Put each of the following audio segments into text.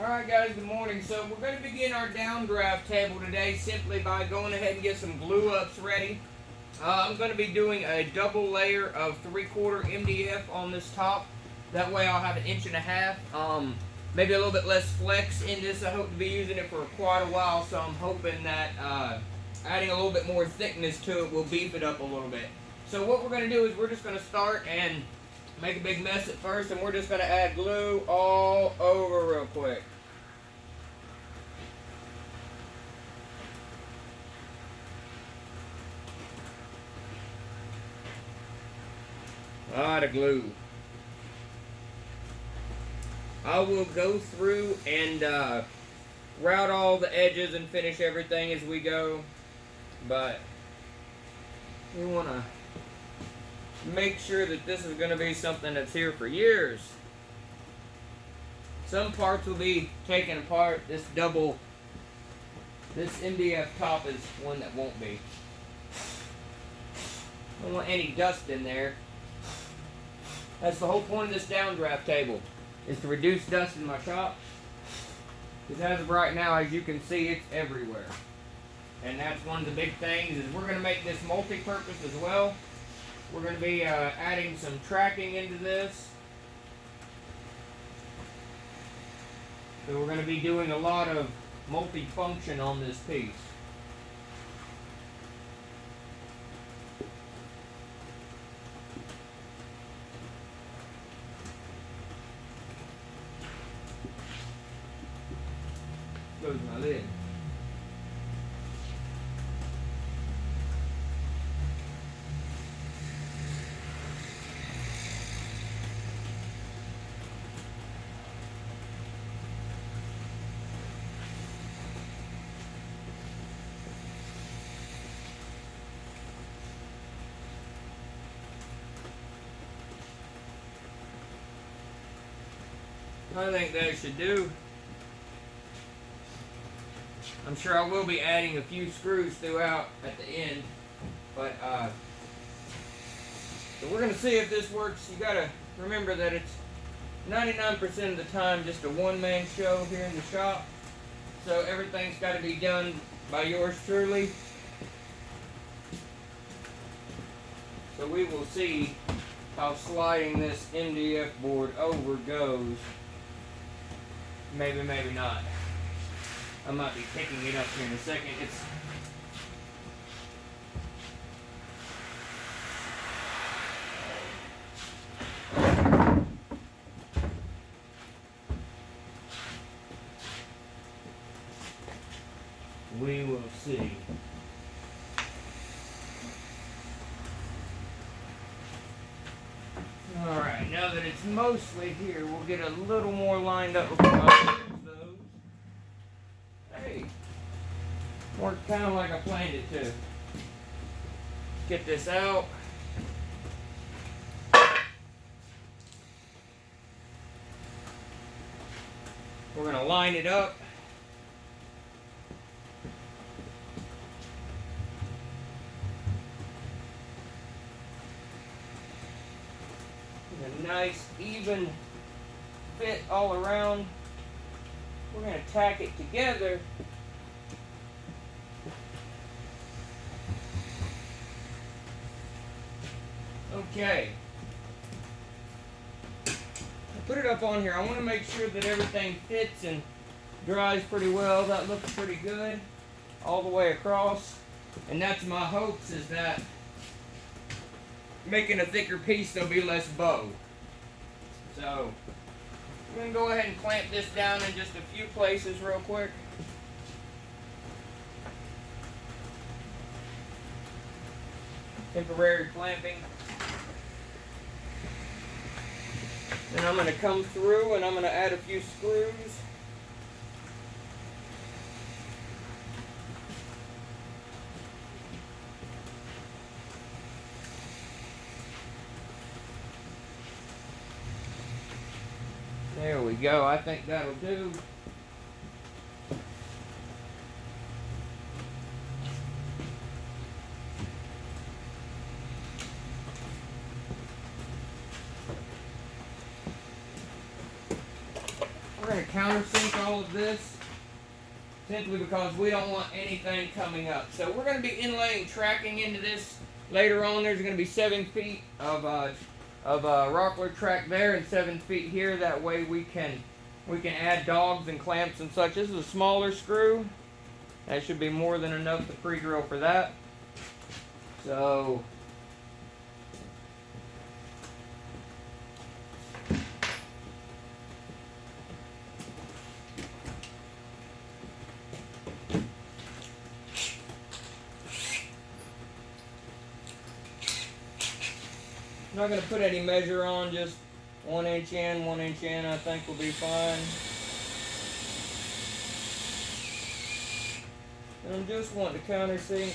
Alright guys, good morning. So we're going to begin our downdraft table today simply by going ahead and get some glue ups ready. I'm going to be doing a double layer of 3/4 MDF on this top. That way I'll have 1.5 inches. Maybe a little bit less flex in this. I hope to be using it for quite a while, so I'm hoping that adding a little bit more thickness to it will beef it up a little bit. So what we're going to do is we're just going to start and make a big mess at first, and we're just going to add glue all over real quick. A lot of glue. I will go through and route all the edges and finish everything as we go, but we want to make sure that this is going to be something that's here for years. Some parts will be taken apart. This MDF top is one that won't be. I don't want any dust in there. That's the whole point of this downdraft table, is to reduce dust in my shop. Because as of right now, as you can see, it's everywhere. And that's one of the big things, is we're going to make this multi-purpose as well. We're going to be adding some tracking into this. So we're going to be doing a lot of multi-function on this piece. Close my lid. I think that should do. I'm sure I will be adding a few screws throughout at the end, but so we're going to see if this works. You got to remember that it's 99% of the time just a one-man show here in the shop, so everything's got to be done by yours truly. So we will see how sliding this MDF board over goes. Maybe, maybe not. I might be picking it up here in a second. We will see. Alright, now that it's mostly here, we'll get a little more lined up before I use those. Hey, worked kind of like I planned it to. Get this out. We're going to line it up. A nice even fit all around. We're going to tack it together. Okay. I put it up on here. I want to make sure that everything fits and dries pretty well. That looks pretty good all the way across. And that's my hopes, is that making a thicker piece, there'll be less bow. So I'm going to go ahead and clamp this down in just a few places real quick. Temporary clamping. Then I'm going to come through and I'm going to add a few screws. There we go. I think that'll do. going to countersink all of this simply because we don't want anything coming up. So we're going to be inlaying tracking into this later on. There's going to be 7 feet of rockler track there and 7 feet here. That way we can add dogs and clamps and such. This is a smaller screw. That should be more than enough to pre-drill for that. So I'm not going to put any measure on, just 1 inch in, 1 inch in, I think will be fine. And I'm just wanting to countersink.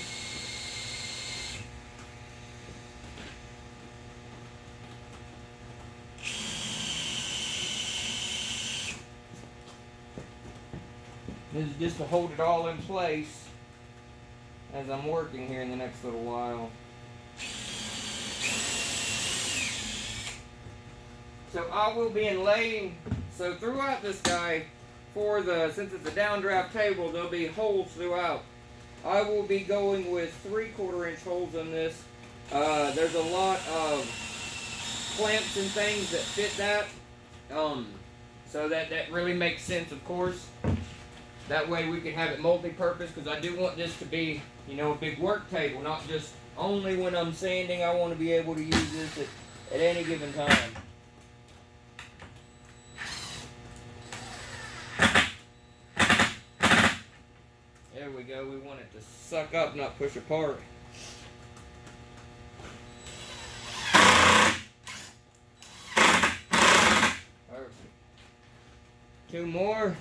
This is just to hold it all in place as I'm working here in the next little while. So I will be inlaying, so throughout this guy, since it's a downdraft table, there'll be holes throughout. I will be going with 3/4 inch holes in this. There's a lot of clamps and things that fit that. So that really makes sense, of course. That way we can have it multi-purpose, because I do want this to be, a big work table, not just only when I'm sanding. I want to be able to use this at any given time. There we go. We want it to suck up, not push apart. Perfect. 2 more.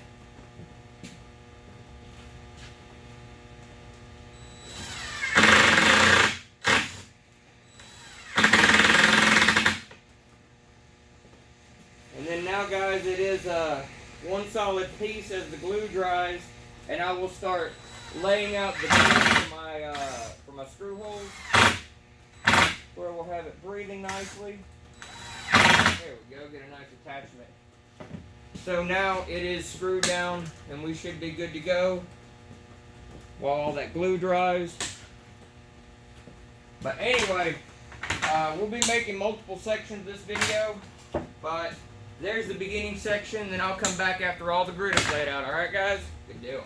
And then now, guys, it is one solid piece as the glue dries, and I will start laying out the glue for my screw holes, where we'll have it breathing nicely. There we go, get a nice attachment. So now it is screwed down, and we should be good to go while all that glue dries. But anyway, we'll be making multiple sections this video, but there's the beginning section, then I'll come back after all the grid is laid out. Alright, guys? Good deal.